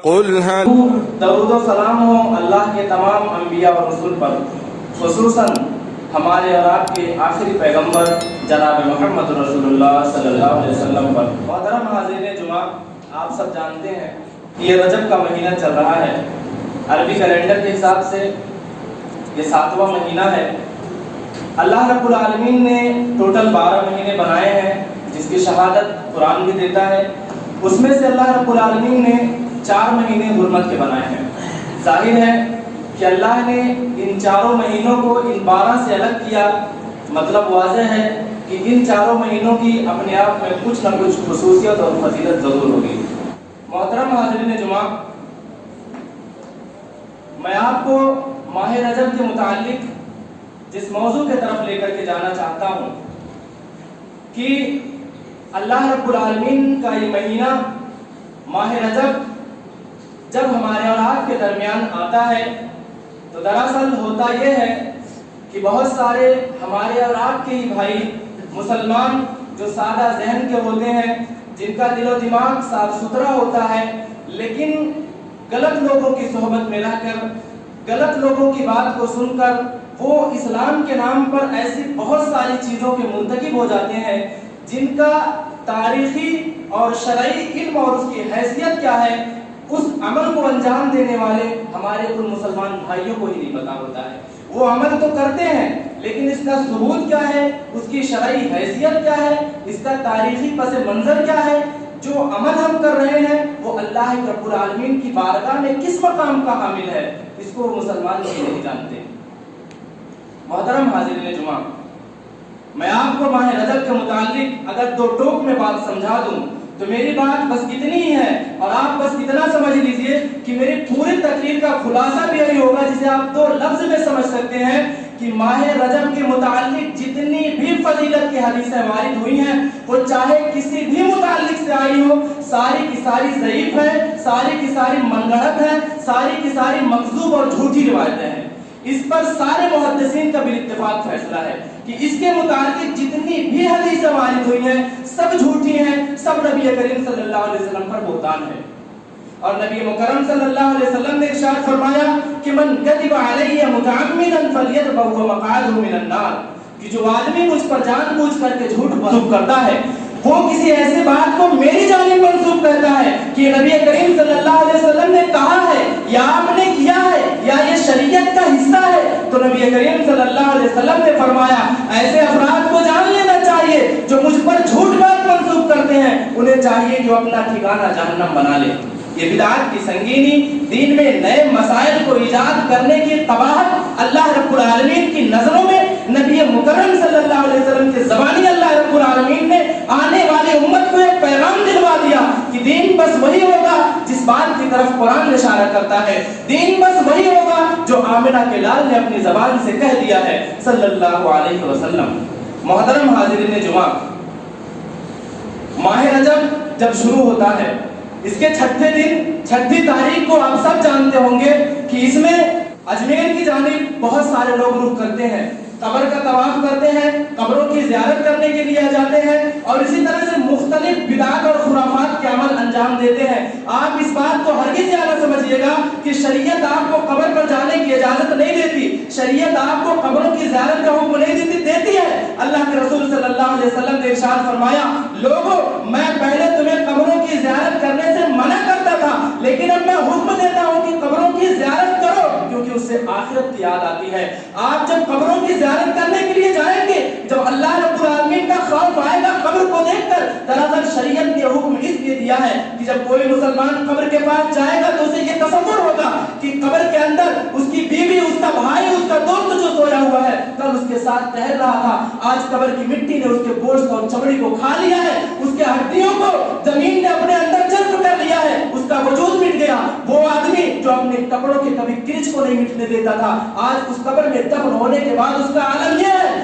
قل هل درود و سلام ہو اللہ کے تمام انبیاء اور رسول پر، خصوصاً ہمارے اور آپ کے آخری پیغمبر جناب محمد رسول اللہ صلی اللہ علیہ وسلم پر۔ محترم حاضرین جمعہ، آپ سب جانتے ہیں کہ یہ رجب کا مہینہ چل رہا ہے۔ عربی کیلنڈر کے حساب سے یہ 7واں مہینہ ہے۔ اللہ رب العالمین نے ٹوٹل 12 مہینے بنائے ہیں، جس کی شہادت قرآن بھی دیتا ہے۔ اس میں سے اللہ رب العالمین نے 4 مہینے حرمت کے بنائے ہیں۔ ظاہر ہے کہ اللہ نے ان 4 مہینوں کو ان 12 سے الگ کیا، مطلب واضح ہے کہ ان 4 مہینوں کی اپنے آپ میں کچھ نہ کچھ خصوصیت اور فضیلت ضرور ہوگی۔ محترم حاضرین جمعہ، میں آپ کو ماہ رجب کے متعلق جس موضوع کی طرف لے کر کے جانا چاہتا ہوں کہ اللہ رب العالمین کا یہ مہینہ ماہ رجب جب ہمارے اور آپ کے درمیان آتا ہے تو دراصل ہوتا یہ ہے کہ بہت سارے ہمارے اور آپ کے ہی بھائی مسلمان جو سادہ ذہن کے ہوتے ہیں، جن کا دل و دماغ صاف ستھرا ہوتا ہے، لیکن غلط لوگوں کی صحبت میں رہ کر، غلط لوگوں کی بات کو سن کر وہ اسلام کے نام پر ایسی بہت ساری چیزوں کے مرتکب ہو جاتے ہیں جن کا تاریخی اور شرعی علم اور اس کی حیثیت کیا ہے، اس عمل کو انجام دینے والے ہمارے ان مسلمان بھائیوں کو ہی نہیں پتا ہوتا ہے۔ وہ عمل تو کرتے ہیں، لیکن اس کا ثبوت کیا ہے، اس کی شرعی حیثیت کیا ہے، اس کا تاریخی پس منظر کیا ہے، جو عمل ہم کر رہے ہیں وہ اللہ رب العالمین کی بارگاہ میں کس مقام کا حامل ہے، اس کو مسلمان نہیں جانتے۔ محترم حاضرین جمعہ، میں آپ کو ماہ رجب کے متعلق اگر 2 ٹوک میں بات سمجھا دوں تو میری بات بس اتنی ہی ہے، اور آپ بس اتنا سمجھ لیجئے کہ میری پوری تقریر کا خلاصہ بھی یہی ہوگا جسے آپ 2 لفظ میں سمجھ سکتے ہیں کہ ماہ رجب کے متعلق جتنی بھی فضیلت کی حدیثیں وارد ہوئی ہیں، وہ چاہے کسی بھی متعلق سے آئی ہو، ساری کی ساری ضعیف ہیں، ساری کی ساری من گھڑت ہیں، ساری کی ساری مکذوب اور جھوٹی روایتیں ہیں۔ اس پر سارے محدثین کا بھی اتفاق فیصلہ ہے کہ اس کے متعلق جتنی بھی حدیثیں وارد ہوئی ہیں سب جھوٹی ہیں، سب نبی کریم صلی اللہ علیہ وسلم پر بہتان ہے۔ اور نبی مکرم صلی اللہ علیہ وسلم نے ارشاد فرمایا کہ من کذب علی متعمدا فلیتبوأ مقعده من النار، کہ جو آدمی مجھ پر جان بوجھ کر کے جھوٹ منسوب کرتا ہے، وہ کسی ایسے بات کو میری جانب منسوب کرتا ہے کہ نبی کریم صلی اللہ علیہ وسلم نے کہا ہے یا آپ نے کیا ہے یا یہ شریعت کا حصہ ہے، تو نبی کریم صلی اللہ علیہ وسلم نے فرمایا ایسے افراد کو جان لینا چاہیے جو مجھ پر جھوٹ بات منسوب کرتے ہیں، انہیں چاہیے کہ وہ اپنا ٹھکانہ جہنم بنا لے۔ یہ بدعت کی سنگینی، دین میں نئے مسائل کو ایجاد کرنے کی قباحت اللہ رب العالمین کی نظروں میں نبی مکرم صلی اللہ علیہ وسلم کے زبانی اللہ رب العالمین نے آنے والے امت کو ایک پیغام دلوا دیا کہ دین بس وہی ہوگا جس بات کی طرف قرآن اشارہ کرتا ہے، دین بس وہی ہوگا جو آمنہ کے لال نے اپنی زبان سے کہہ دیا ہے صلی اللہ علیہ وسلم۔ محترم حاضرین جمعہ، ماہ رجب جب شروع ہوتا ہے، اس کے 6 دن 6 تاریخ کو آپ سب جانتے ہوں گے کہ اس میں اجمیر کی جانب بہت سارے لوگ رخ کرتے ہیں، قبر کا طواف کرتے ہیں، قبروں کی زیارت کرنے کے لیے جاتے ہیں، اور اسی طرح سے مختلف بدعات اور خرافات کے عمل انجام دیتے ہیں۔ آپ اس بات کو ہرگز یہ نہ سمجھیے گا کہ شریعت آپ کو قبر پر جانے کی اجازت نہیں دیتی، شریعت آپ کو قبروں کی زیارت کا حکم نہیں دیتی ہے۔ اللہ کے رسول صلی اللہ علیہ وسلم نے ارشاد فرمایا، لوگوں میں پہلے تمہیں قبروں کی زیارت کرنے سے منع کرتا تھا، لیکن اب میں حکم دیتا ہوں کہ قبروں کی زیارت کرو، کیونکہ اس سے آخرت کی یاد آتی ہے۔ آپ جب قبروں کی زیارت کرنے کے لیے جائیں گے، جب اللہ رب العالمین کا خوف آئے گا قبر کو دیکھ کر، دراصل شریعت نے حکم اس لیے دیا ہے کہ جب کوئی مسلمان قبر کے پاس جائے گا تو اسے یہ تصور ہوگا کہ قبر کے اندر اس کی بیوی، اس کا بھائی، اس کا دوست جو سویا ہوا ہے کل اس کے ساتھ ٹہل رہا تھا، آج قبر کی مٹی نے اس کے گوشت اور چمڑی کو کھا لیا ہے، اس کے ہڈیوں کو زمین نے اپنے اندر جذب کر لیا ہے، اس کا وجود مٹ گیا۔ وہ آدمی جو اپنے کپڑوں کے کبھی کرچ کو نہیں مٹنے دیتا تھا، آج اس قبر میں دفن ہونے کے بعد اس کا عالم یہ ہے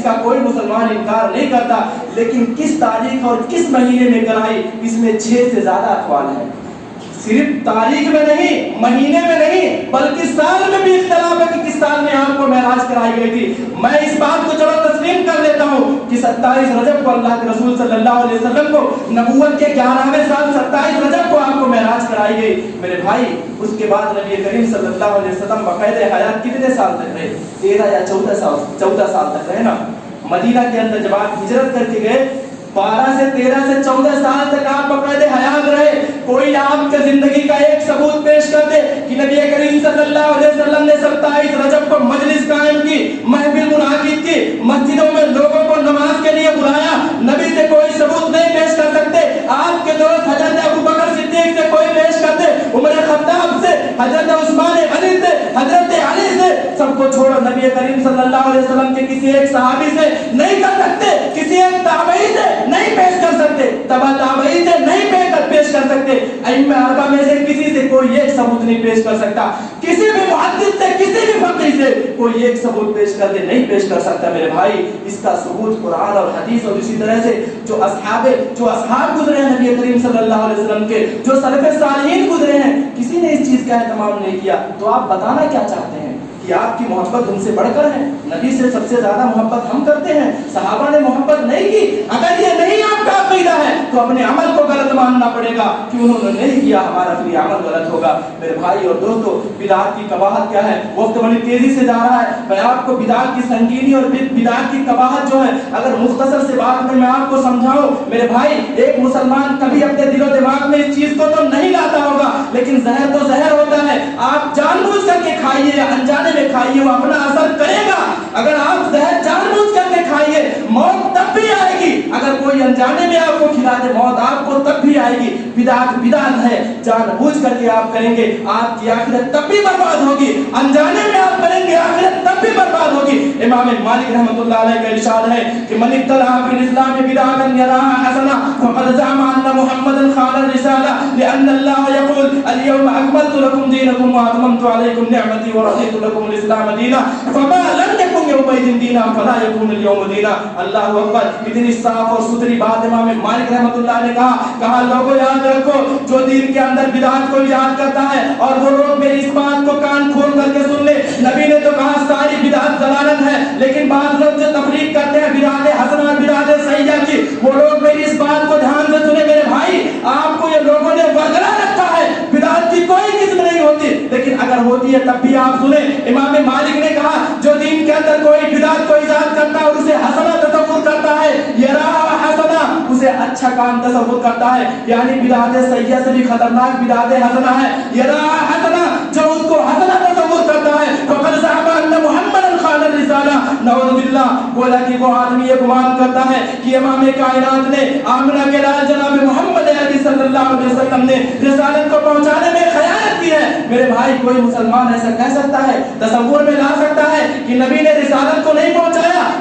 اس کا کوئی مسلمان انکار نہیں کرتا، لیکن کس تاریخ اور کس مہینے میں کرائی اس میں 6 سے زیادہ اقوال ہیں۔ صرف تاریخ میں نہیں، مہینے میں نہیں، بلکہ سال میں بھی اختلاف ہے کہ کس سال میں آپ کو معراج کرائی گئی تھی۔ میں اس بات کو چلو تسلیم کر لیتا ہوں کہ 27 رجب کو اللہ کے رسول صلی اللہ علیہ وسلم کو نبوت کے 11ویں سال 27 رجب کو آپ کو معراج کرائی گئی۔ میرے بھائی، اس کے بعد نبی کریم صلی اللہ علیہ وسلم بقید حیات کتنے سال تک رہے؟ 13 یا 14 سال تک رہے نا۔ مدینہ کے اندر جب آپ ہجرت کر کے گئے 12 سے 13 سے 14 سال تک آپ بقید حیات رہے۔ کوئی آپ کے زندگی کا ایک ثبوت پیش کر دے کہ نبی کریم صلی اللہ علیہ وسلم نے 27 رجب کو مجلس قائم کی، محفل منعقد کی، مسجدوں میں لوگوں کو نماز کے لیے بلایا، نبی سے کوئی ثبوت نہیں پیش کر سکتے۔ آپ کے دوست حضرت ابو بکر صدیق سے کوئی پیش کر دے، عمر خطاب سے، حضرت عثمان غنی سے، حضرت علی سے، سب کو چھوڑو نبی کریم صلی اللہ علیہ وسلم کے کسی ایک صحابی سے نہیں کر سکتے، کسی ایک تابعی سے نہیں پیش کر سکتے، تبع تابعی سے نہیں پیش کر سکتے، ائمہ اربعہ میں سے کسی سے کوئی ایک ثبوت نہیں پیش کر سکتا، کسی بھی محدث سے، کسی بھی فقیہ سے کوئی ایک ثبوت پیش کر دے نہیں پیش کر سکتا۔ میرے بھائی، اس کا ثبوت قرآن اور حدیث اور اسی طرح سے جو اصحاب گزرے ہیں نبی کریم صلی اللہ علیہ وسلم کے، جو سلف صالحین گزرے ہیں، کسی نے اس چیز کا اہتمام نہیں کیا۔ تو آپ بتانا کیا چاہتے ہیں کہ آپ کی محبت ان سے بڑھ کر ہے؟ نبی سے سب سے زیادہ محبت ہم کرتے ہیں، صحابہ نے محبت نہیں کی۔ اگر یہ نہیں آپ کا عقیدہ ہے تو اپنے عمل کو غلط ماننا پڑے گا کہ انہوں نے نہیں کیا، ہمارا پھر عمل غلط ہوگا۔ میرے بھائی اور دوستو، بدعت کی قباحت کیا ہے؟ وقت بڑی تیزی سے جا رہا ہے، میں آپ کو بدعت کی سنگینی اور بدعت کی قباحت جو ہے اگر مختصر سے بات میں آپ کو سمجھاؤں، میرے بھائی، ایک مسلمان کبھی اپنے دل و دماغ میں اس چیز کو تو نہیں لاتا ہوگا، لیکن زہر تو زہر ہوتا ہے، آپ جان بوجھ کر کے کھائیے یا انجانے میں کھائیے، وہ اپنا اثر کرے گا۔ اگر آپ زہر جان بوجھ کر کے کھائیے، موت تب بھی آئے گی۔ اگر کوئی انجانے میں آپ کو کھلا دے، موت آپ کو تب بھی آئے گی۔ بدعت ہے، جان بوجھ کر کے آپ کریں گے، آپ کی آخرت تب بھی برباد ہوگی۔ انجانے میں آپ کریں گے، آخرت تب بھی برباد ہوگی۔ امام مالک رحمۃ اللہ علیہ کا ارشاد ہے کہ من ابتدع فی الاسلام بدعۃ یراها حسنہ فقد زعم ان محمدا خان الرسالہ لان اللہ یقول اليوم اکملت لکم دینکم واتممت علیکم نعمتی ورضیت لکم الاسلام دینا فما لم یکن یومئذ دینا فلا یکون اليوم دینا۔ اللہ اکبر! اتنی صاف اور ستھری بات امام مالک رحمۃ اللہ نے کہا لوگوں یاد رکھو، جو دین کے اندر بدعت کو ایجاد کرتا ہے اور وہ لوگ میری اس بات کو کان کھول کر کے سن لے، نبی نے تو کہا ساری بدعت ضلالت ہے، لیکن بعض لوگ جو تفریق کرتے ہیں بدعت حسنہ اور بدعت سیئہ کی، وہ لوگ میری اس بات کو دھیان سے سنیں۔ میرے بھائی، آپ کو یہ لوگوں نے ورگلا رکھا ہے، بدعت کی کوئی قسم نہیں ہوتی، لیکن اگر ہوتی ہے تب بھی آپ سنیں۔ امام مالک نے کہا جو دین کے اندر کوئی بدعت کو ایجاد کرتا ہے اور اسے حسنہ تصور کرتا ہے، یراہ حسنہ، اسے اچھا کام تصور کرتا ہے، یعنی بدعت سیئہ سے بھی خطرناک بدعت حسنہ ہے، یراہ حسنہ، جو اس کو حسنہ تصور کرتا ہے، فقد زعم ان محمدا خان الرسالہ، نعوذ باللہ، گویا کہ وہ آدمی یہ گمان کرتا ہے کہ امام کائنات نے، آمنہ کے لال جناب محمد عربی صلی اللہ علیہ وسلم نے رسالت کو پہنچانے میں خیانت کی ہے۔ میرے بھائی، کوئی مسلمان ایسا کہہ سکتا ہے، تصور میں لا سکتا ہے کہ نبی نے رسالت کو نہیں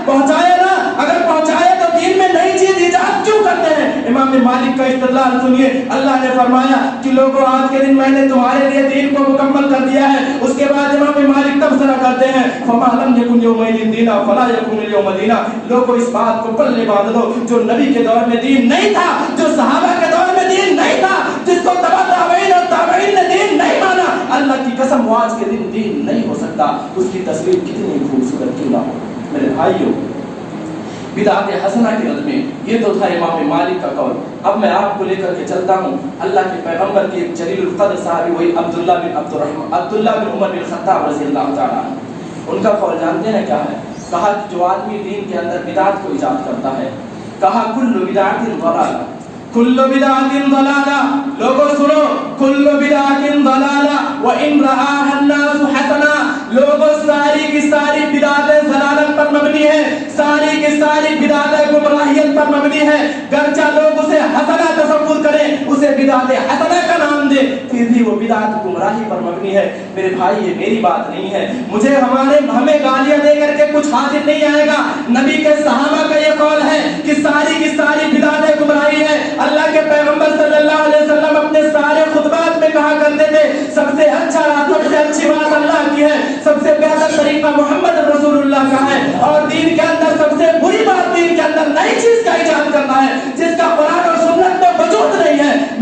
پہنچایا نا، اگر پہنچایا تو دین میں نئی چیز ایجاد کیوں کرتے ہیں؟ امام مالک کا استدلال سنیے۔ اللہ نے فرمایا کہ لوگوں، آج کے دن میں نے تمہارے لیے دین کو مکمل کر دیا ہے۔ اس کے بعد امام مالک تبصرہ کرتے ہیں، فما لم یکن یومئذ دینا فلا یکون اليوم دینا۔ لوگوں، اس بات کو پلے باندھ لو، جو نبی کے دور میں دین نہیں تھا، جو صحابہ کے دور میں دین نہیں تھا، جس کو تبع تابعین اور تابعین نے دین نہیں مانا، اللہ کی قسم وہ آج کے دن دین نہیں ہو سکتا، اس کی تصویر کتنی خوبصورت کیوں نہ ہو۔ میرے بھائیوں، بدعت حسنہ کی رد میں یہ تو تھا امام مالک کا قول۔ اب میں آپ کو لے کر کے چلتا ہوں اللہ کے پیغمبر کے ایک جلیل القدر صحابی، وہی عبداللہ بن عمر بن خطاب رضی اللہ تعالیٰ عنہ۔ ان کا قول جانتے ہیں کیا ہے؟ کہا کہ جو آدمی دین کے اندر بدعت کو ایجاد کرتا ہے، کہا کل بدعت ضلالہ، کل بدعت ضلالہ، لوگوں سنو، کل بدعت ضلالہ وان رآها الناس حسنہ، لوگوں ساری کی ساری بدعتیں ضلالت پر مبنی ہے، ساری کی ساری بدعتیں گمراہیت پر مبنی ہے، گرچہ لوگ اسے حسنہ تصور کریں، اسے بدعت حسنہ کا نام دیں، پھر بھی وہ بدعت گمراہی پر مبنی ہے۔ میرے بھائی، یہ میری بات نہیں ہے، مجھے ہمیں گالیاں دے کر کے کچھ حاصل نہیں آئے گا۔ نبی کے صحابہ کا یہ قول ہے کہ ساری کی ساری بدعتیں گمراہی ہے۔ اللہ کے پیغمبر صلی اللہ علیہ وسلم اپنے سارے خطبات میں کہا کرتے تھے سب سے اچھا راستہ، سب سے اچھی بات اللہ کی ہے، سب سے بہتر طریقہ محمد رسول اللہ کا ہے، اور دین کے اندر سب سے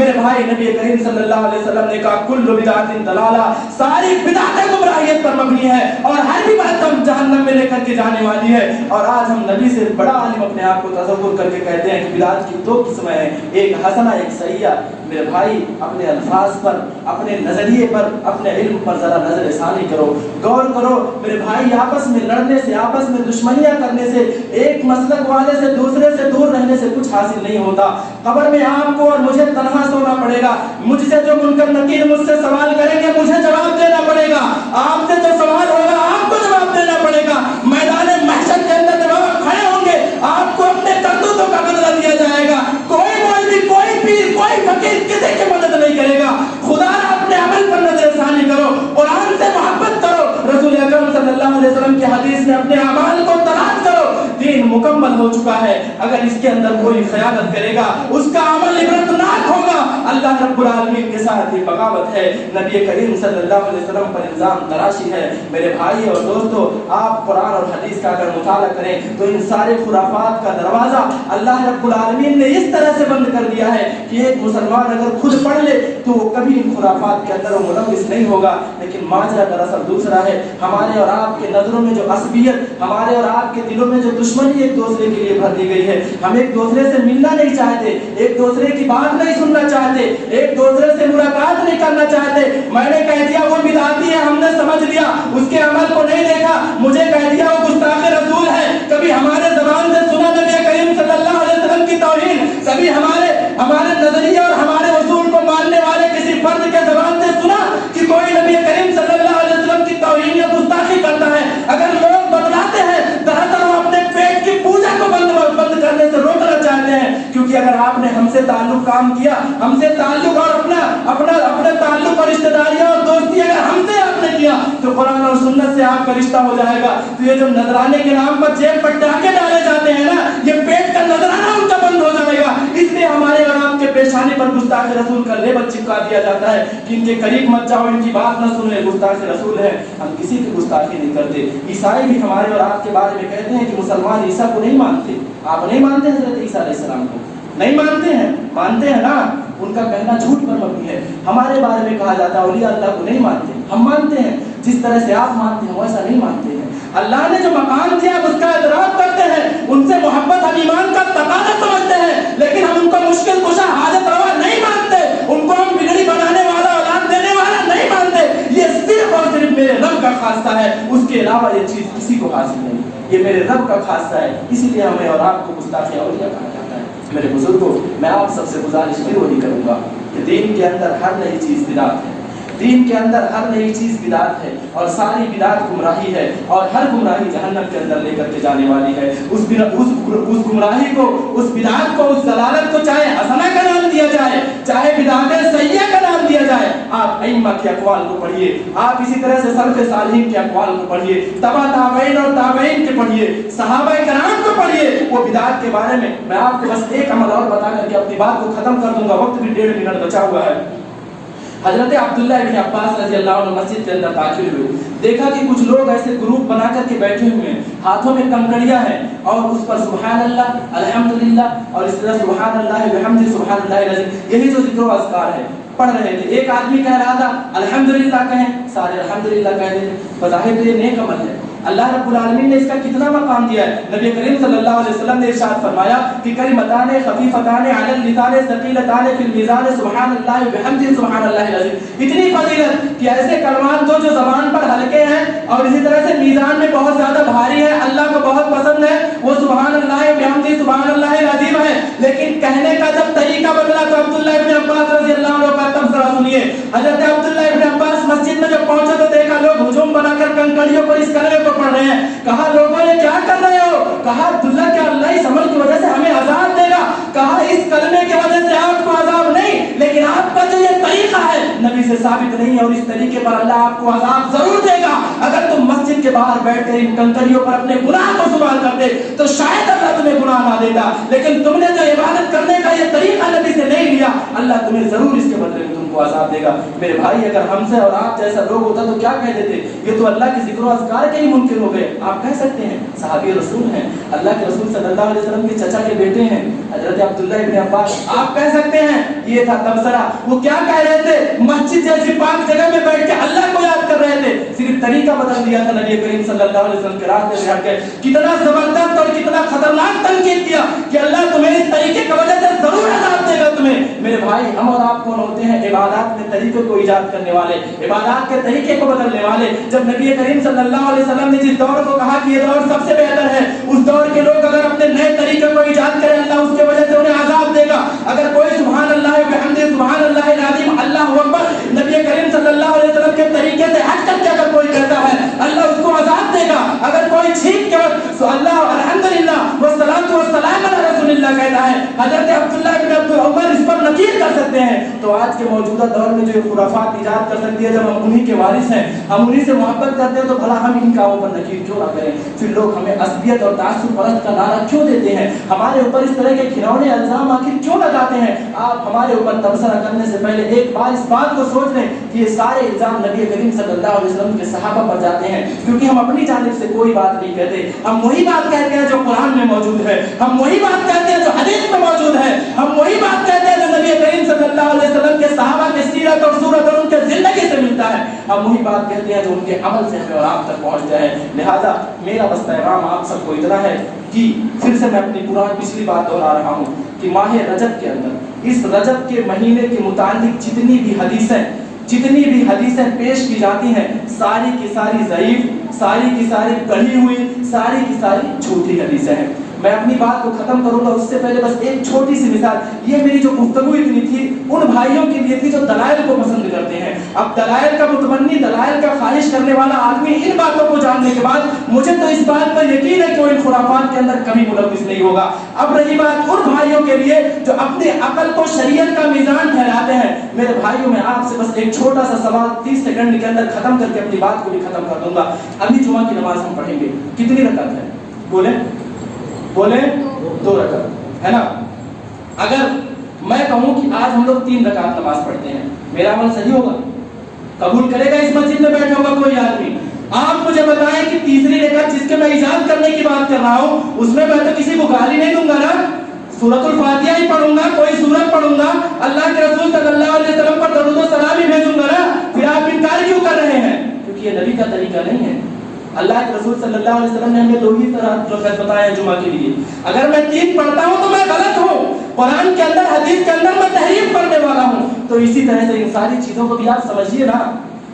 میرے بھائی نبی کریم صلی اللہ علیہ وسلم نے کہا کل بدعت دلالہ، ساری بدعتیں گمراہیت پر مبنی ہے اور ہر بھی بات ہم جہنم میں لے کر کے جانے والی ہے۔ اور آج ہم نبی سے بڑا عالم اپنے آپ کو تصور کر کے کہتے ہیں کہ بدعت کی دو قسمیں ہیں، ایک حسنہ ایک سیئہ۔ میرے بھائی اپنے الفاظ پر، اپنے نظریے پر، اپنے علم پر ذرا نظر ثانی کرو، غور کرو۔ میرے بھائی آپس میں لڑنے سے، آپس میں دشمنیاں کرنے سے، ایک مسلک والے سے دوسرے سے دور رہنے سے کچھ حاصل نہیں ہوتا۔ قبر میں آپ کو اور مجھے تنہا سونا پڑے گا، مجھ سے جو منکر نکیر مجھ سے سوال کریں گے مجھے جواب دینا پڑے گا، آپ سے جو سوال ہوگا آپ کو جواب دینا پڑے گا۔ میدان محشر کے اندر جب آپ کھڑے ہوں گے آپ کو اپنے کرتوتوں کا بدلہ دیا جائے گا۔ کوئی مولوی، کوئی پیر، کوئی فقیر کسی کی مدد نہیں کرے گا۔ خدا اپنے عمل پر نظر ثانی کرو، قرآن سے محبت کرو، رسول اکرم صلی اللہ علیہ وسلم کی حدیث میں اپنے اعمال کو تلاش کرو۔ دین مکمل ہو چکا ہے، اگر اس کے اندر کوئی خیانت کرے گا اس کا عمل عبرتناک ہوگا، اللہ رب العالمین کے ساتھ یہ بغاوت ہے، نبی کریم صلی اللہ علیہ وسلم پر الزام تراشی ہے۔ میرے بھائی اور دوستو، آپ قرآن اور حدیث کا اگر مطالعہ کریں تو ان سارے خرافات کا دروازہ اللہ رب العالمین نے اس طرح سے بند کر دیا ہے کہ ایک مسلمان اگر خود پڑھ لے تو وہ کبھی ان خرافات کے اندر ملوث نہیں ہوگا۔ لیکن ماجرا دراصل دوسرا ہے، ہمارے اور آپ کے نظروں میں جو عصبیت، ہمارے اور آپ کے دلوں میں جو دشمنی ایک دوسرے کے لیے بھر دی گئی ہے، ہم ایک دوسرے سے ملنا نہیں چاہتے، ایک دوسرے کی بات نہیں سننا چاہتے، ایک دوسرے سے ملاقات نہیں کرنا چاہتے۔ میں نے کہہ دیا وہ بدعتی ہے، ہم نے سمجھ لیا، اس کے عمل کو نہیں دیکھا، مجھے کہہ دیا وہ گستاخ رسول ہے۔ کبھی ہمارے زبان سے سنا نبی کریم صلی اللہ علیہ وسلم کی توہین، کبھی ہمارے نظریے اور ہمارے اصول کو ماننے والے کسی فرد کے زبان سے سنا کہ کوئی نبی کریم صلی اللہ علیہ وسلم کی توہین یا گستاخی کرتا ہے۔ اگر لوگ بدلاتے ہیں دراصل وہ اپنے پیٹ کی پوجا کو بند کرنے سے روکنا چاہتے ہیں، کیونکہ اگر آپ نے ہم سے تعلق کام کیا، ہم سے تعلق اور اپنا تعلق اور رشتہ داریاں اور دوستی اگر ہم سے آپ نے کیا تو قرآن اور سنت سے آپ کا رشتہ ہو جائے گا۔ تو یہ جو نذرانے کے نام پر جیب پر ڈاکے ڈالے جاتے ہیں نا، یہ پیٹ کا نذرانہ ان کا بند ہو جائے گا۔ اس لیے ہمارے اور آپ کے پیشانے پر گستاخ رسول کا لیبل چپکا دیا جاتا ہے کہ ان کے قریب مت جاؤ، ان کی بات نہ سنو، گستاخ رسول ہے۔ ہم کسی کی گستاخی نہیں کرتے۔ عیسائی بھی ہمارے اور آپ کے بارے میں کہتے ہیں کہ مسلمان عیسیٰ کو نہیں مانتے۔ آپ نہیں مانتے حضرت عیسیٰ علیہ السلام کو؟ نہیں مانتے ہیں؟ مانتے ہیں نا، ان کا کہنا جھوٹ پر مبنی ہے۔ ہمارے بارے میں کہا جاتا ہے اولیاء اللہ کو نہیں مانتے، ہم مانتے ہیں، جس طرح سے آپ مانتے ہیں ویسا نہیں مانتے ہیں۔ اللہ نے جو مقام دیا اس کا اعتراف کرتے ہیں، ان سے محبت ہم ایمان کا تقاضا سمجھتے ہیں، لیکن ہم ان کو مشکل کشا حاجت روا نہیں مانتے، ان کو ہم بگڑی بنانے والا اولاد دینے والا نہیں مانتے۔ یہ صرف اور صرف میرے رب کا خاصہ ہے، اس کے علاوہ یہ چیز کسی کو حاصل نہیں، یہ میرے رب کا خاصہ ہے، اسی لیے ہمیں اور آپ کو گستاخ اولیاء کہا جاتا ہے۔ میرے بزرگوں، میں آپ سب سے گزارش بھی وہی کروں گا کہ دین کے اندر ہر نئی چیز بدعت ہے، دین کے اندر ہر نئی چیز بدعت ہے، اور ساری بدعت گمراہی ہے، اور ہر گمراہی جہنم کے اندر لے کر کے جانے والی ہے۔ اس گمراہی کو، اس بدعت کو، اس ضلالت کو چاہے حسنہ کا نام دیا جائے، چاہے بدعت سیئہ کا نام دیا جائے، آپ ائمہ کے اقوال کو پڑھیے، آپ اسی طرح سے سلف صالحین کے اقوال کو پڑھیے، تبع تابعین اور تابعین کے پڑھیے، صحابہ کرام کو پڑھیے۔ وہ بدعت کے بارے میں آپ کو بس ایک عمل اور بتا کر کے اپنی بات کو ختم کر دوں گا، وقت بھی 1.5 منٹ بچا ہوا ہے۔ حضرت عبداللہ ابن عباس رضی اللہ عنہ مسجد کے اندر داخل ہوئے، دیکھا کہ کچھ لوگ ایسے گروپ بنا کر کے بیٹھے ہوئے ہیں، ہاتھوں میں کنکڑیاں ہیں اور اس پر سبحان اللہ، الحمدللہ اور اس طرح سبحان اللہ بحمدہ، سبحان اللہ العظیم، یہی جو ذکر و اذکار ہے پڑھ رہے تھے۔ ایک آدمی کہہ رہا تھا الحمدللہ کہیں، سارے الحمدللہ کہہ دیتے۔ بظاہر یہ نیک عمل ہے، اللہ رب العالمین نے اس کا کتنا مقام دیا ہے۔ نبی کریم صلی اللہ علیہ وسلم نے ارشاد فرمایا کہ کلمتان خفیفتان علی اللسان ثقیلتان فی المیزان سبحان اللہ وبحمدہ سبحان اللہ العظیم۔ اتنی فضیلت کہ ایسے کلمات جو زبان پر ہلکے ہیں اور اسی طرح سے میزان میں بہت زیادہ بھاری ہے، اللہ کو بہت پسند ہے، وہ سبحان اللہ وبحمدہ سبحان اللہ العظیم ہے، لیکن کہنے کا جب طریقہ بدلا تو عبداللہ ابن عباس رضی اللہ عنہ کا تبصرہ سنیے۔ حضرت عبداللہ ابن عباس مسجد میں جب پہنچے تو دیکھا لوگ ہجوم بنا کر کنکڑیوں پر اس کلمے کو پڑھ رہے ہیں۔ کہا لوگوں نے کیا کر رہے ہو؟ کہا عبداللہ کیا اللہ اس عمل کی وجہ سے ہمیں عذاب دے گا؟ کہا اس کلمے کی وجہ سے آپ کو عذاب نہیں، لیکن آپ کا جو یہ طریقہ ہے نبی سے ثابت نہیں ہے، اور اس طریقے پر اللہ آپ کو عذاب ضرور دے گا۔ اگر تم مسجد مسجد کے باہر بیٹھ کر ان کنکریوں پر اپنے گناہ کو سوال کرتے تو شاید اللہ تمہیں گناہ نہ دیتا، لیکن تم نے جو عبادت کرنے کا یہ طریقہ نبی سے نہیں لیا، اللہ تمہیں ضرور اس کے بدلے میں تم کو عذاب دے گا۔ میرے بھائی اگر ہم سے اور آپ جیسا لوگ ہوتا تو کیا کہہ دیتے؟ یہ تو اللہ کے ذکر و اذکار کے ہی منکر ہو گئے۔ آپ کہہ سکتے ہیں صحابی رسول ہیں، اللہ کے رسول صلی اللہ علیہ وسلم کے چچا کے بیٹے ہیں حضرت عبداللہ ابن عباس، آپ کہہ سکتے ہیں یہ تھا تبصرہ۔ وہ کیا کہہ رہے تھے؟ مسجد جیسی پاک جگہ میں بیٹھ کے اللہ کو یاد کر رہے تھے، صرف طریقہ بدل دیا تھا نبی کریم صلی اللہ علیہ وسلم کے راستے سے ہٹ کے۔ کتنا زبردست اور کتنا خطرناک تنقید کیا کہ اللہ تمہیں اس طریقے کی وجہ سے ضرور عذاب دے گا تمہیں۔ میرے بھائی ہم اور آپ کون ہوتے ہیں؟ عبادات کے طریقے کو ایجاد کرنے والے، عبادات کے طریقے کو بدلنے والے۔ جب نبی کریم صلی اللہ علیہ وسلم نے جس دور کو کہا کہ یہ دور سب سے بہتر ہے، اس دور کے لوگ اگر اپنے نئے طریقے کو ایجاد کریں اللہ اس کے وجہ سے انہیں عذاب دے گا۔ اگر کوئی سبحان اللہ بحمدہ سبحان اللہ العظیم اللہ اکبر نبی کریم صلی اللہ علیہ وسلم کے طریقے سے ہٹ کر کے اگر کوئی کہتا ہے اللہ اس کو عذاب دے گا۔ اگر کوئی چھینک کے اللہ الحمدللہ والصلاۃ والسلام علی رسول اللہ کہتا ہے، حضرت عبداللہ ابن عمر اس پر نکیر کر سکتے ہیں، تو آج کے موجودہ دور میں جو خرافات ایجاد کر سکتی ہے، جب ہم انہی کے وارث ہیں، ہم انہی سے محبت کرتے ہیں، تو بھلا ہم ان کاموں پر نکیر کیوں نہ کریں؟ پھر لوگ ہمیں عصبیت اور تعصب پرست کا نعرہ کیوں دیتے ہیں؟ ہمارے اوپر اس طرح کے گھنونے الزام آخر کیوں لگاتے ہیں؟ آپ ہمارے اوپر تبصرہ کرنے سے پہلے ایک بار اس بات کو سوچ لیں کہ یہ سارے الزام نبی کریم صلی اللہ علیہ وسلم کے صحابہ پر جاتے ہیں، کیونکہ ہم اپنی جانب سے کوئی بات نہیں کہتے۔ ہم وہی بات کہتے ہیں جو قرآن میں موجود ہے، ہم وہی بات کہتے ہیں جو حدیث میں موجود ہے، ہم وہی بات کہتے ہیں جو نبی کریم صلی اللہ علیہ وسلم کے صحابہ کے سیرت اور صورت اور ان کے زندگی سے ملتا ہے، ہم وہی بات کہتے ہیں جو ان کے عمل سے ہمیں اور آپ تک پہنچتا ہے۔ لہذا میرا بس پیغام آپ سب کو اتنا ہے کہ پھر سے میں اپنی پچھلی بات دہرا رہا ہوں کہ ماہ رجب کے اندر، اس رجب کے مہینے کے متعلق جتنی بھی حدیثیں پیش کی جاتی ہیں، ساری کی ساری ضعیف، ساری کی ساری گڑھی ہوئی، ساری کی ساری جھوٹی حدیثیں ہیں۔ میں اپنی بات کو ختم کروں گا اس سے پہلے بس ایک چھوٹی سی مثال، یہ میری جو گفتگو اتنی تھی ان بھائیوں کے لیے تھی جو دلائل کو پسند کرتے ہیں۔ اب دلائل کا متمنی، دلائل کا خواہش کرنے والا آدمی ان باتوں کو جاننے کے بعد مجھے تو اس بات پر یقین ہے کہ وہ ان خرافات کے اندر کبھی ملوث نہیں ہوگا۔ اب رہی بات ان بھائیوں کے لیے جو اپنے عقل کو شریعت کا میزان ٹھہراتے ہیں، میرے بھائیوں میں آپ سے بس ایک چھوٹا سا سوال 30 سیکنڈ کے اندر ختم کر کے اپنی بات کو بھی ختم کر دوں گا۔ ابھی جمعہ کی نماز ہم پڑھیں گے، کتنی رکعت ہے؟ بولیں 2 رکعت ہے نا؟ اگر میں کہوں کہ آج ہم لوگ 3 رکعت نماز پڑھتے ہیں، میرا عمل صحیح ہوگا؟ قبول کرے گا اس مسجد میں بیٹھا ہوگا کوئی آدمی؟ آپ مجھے بتائیں کہ تیسری رکعت جس کے میں ایجاد کرنے کی بات کر رہا ہوں، اس میں تو کسی کو گالی نہیں دوں گا نا، سورۃ الفاتحہ ہی پڑھوں گا، کوئی سورت پڑھوں گا، اللہ کے رسول صلی اللہ علیہ وسلم پر درود و سلام ہی بھیجوں گا نا۔ پھر آپ انکار کیوں کر رہے ہیں؟ کیونکہ یہ نبی کا طریقہ نہیں ہے۔ اللہ کے رسول صلی اللہ علیہ وسلم نے ہمیں 2 ہی رکعت بتایا جمعہ کے لیے۔ اگر میں 3 پڑھتا ہوں تو میں غلط ہوں، قرآن کے اندر حدیث کے اندر میں تحریف کرنے والا ہوں۔ تو اسی طرح سے ان ساری چیزوں کو بھی آپ سمجھیے نا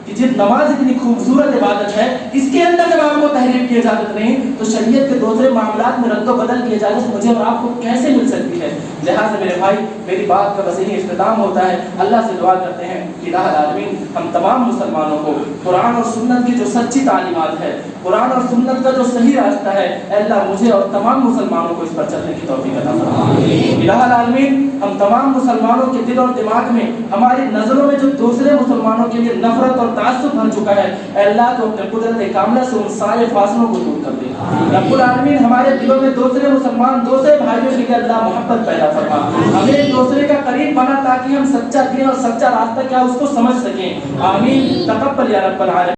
کہ جب نماز اتنی خوبصورت عبادت ہے، اس کے اندر جب آپ کو تحریف کی اجازت نہیں تو شریعت کے دوسرے معاملات میں رد و بدل کی اجازت مجھے اور آپ کو کیسے مل سکتی ہے؟ لہٰذا میرے بھائی میری بات کا بس یہی اختتام ہوتا ہے، اللہ سے دعا کرتے ہیں کہ الہ العالمین ہم تمام مسلمانوں کو قرآن اور سنت کی جو سچی تعلیمات ہے، قرآن اور سنت کا جو صحیح راستہ ہے، اے اللہ مجھے اور تمام مسلمانوں کو اس پر چلنے کی توفیق عطا فرما۔ الہ العالمین ہم تمام مسلمانوں کے دل اور دماغ میں، ہماری نظروں میں جو دوسرے مسلمانوں کے لیے نفرت اور تعصب بھر چکا ہے، اے اللہ تو اپنے قدرت کاملہ سے ان سارے فاصلوں کو دور کر دے۔ رب العالمین ہمارے دلوں میں دوسرے مسلمان، دوسرے بھائیوں کے لیے اللہ محبت پیدا فرما، ہمیں ایک دوسرے کا قریب بنا تاکہ ہم سچا دین اور سچا راستہ کیا اس کو سمجھ سکیں۔ آمین۔ تقبل یا رب العالمین۔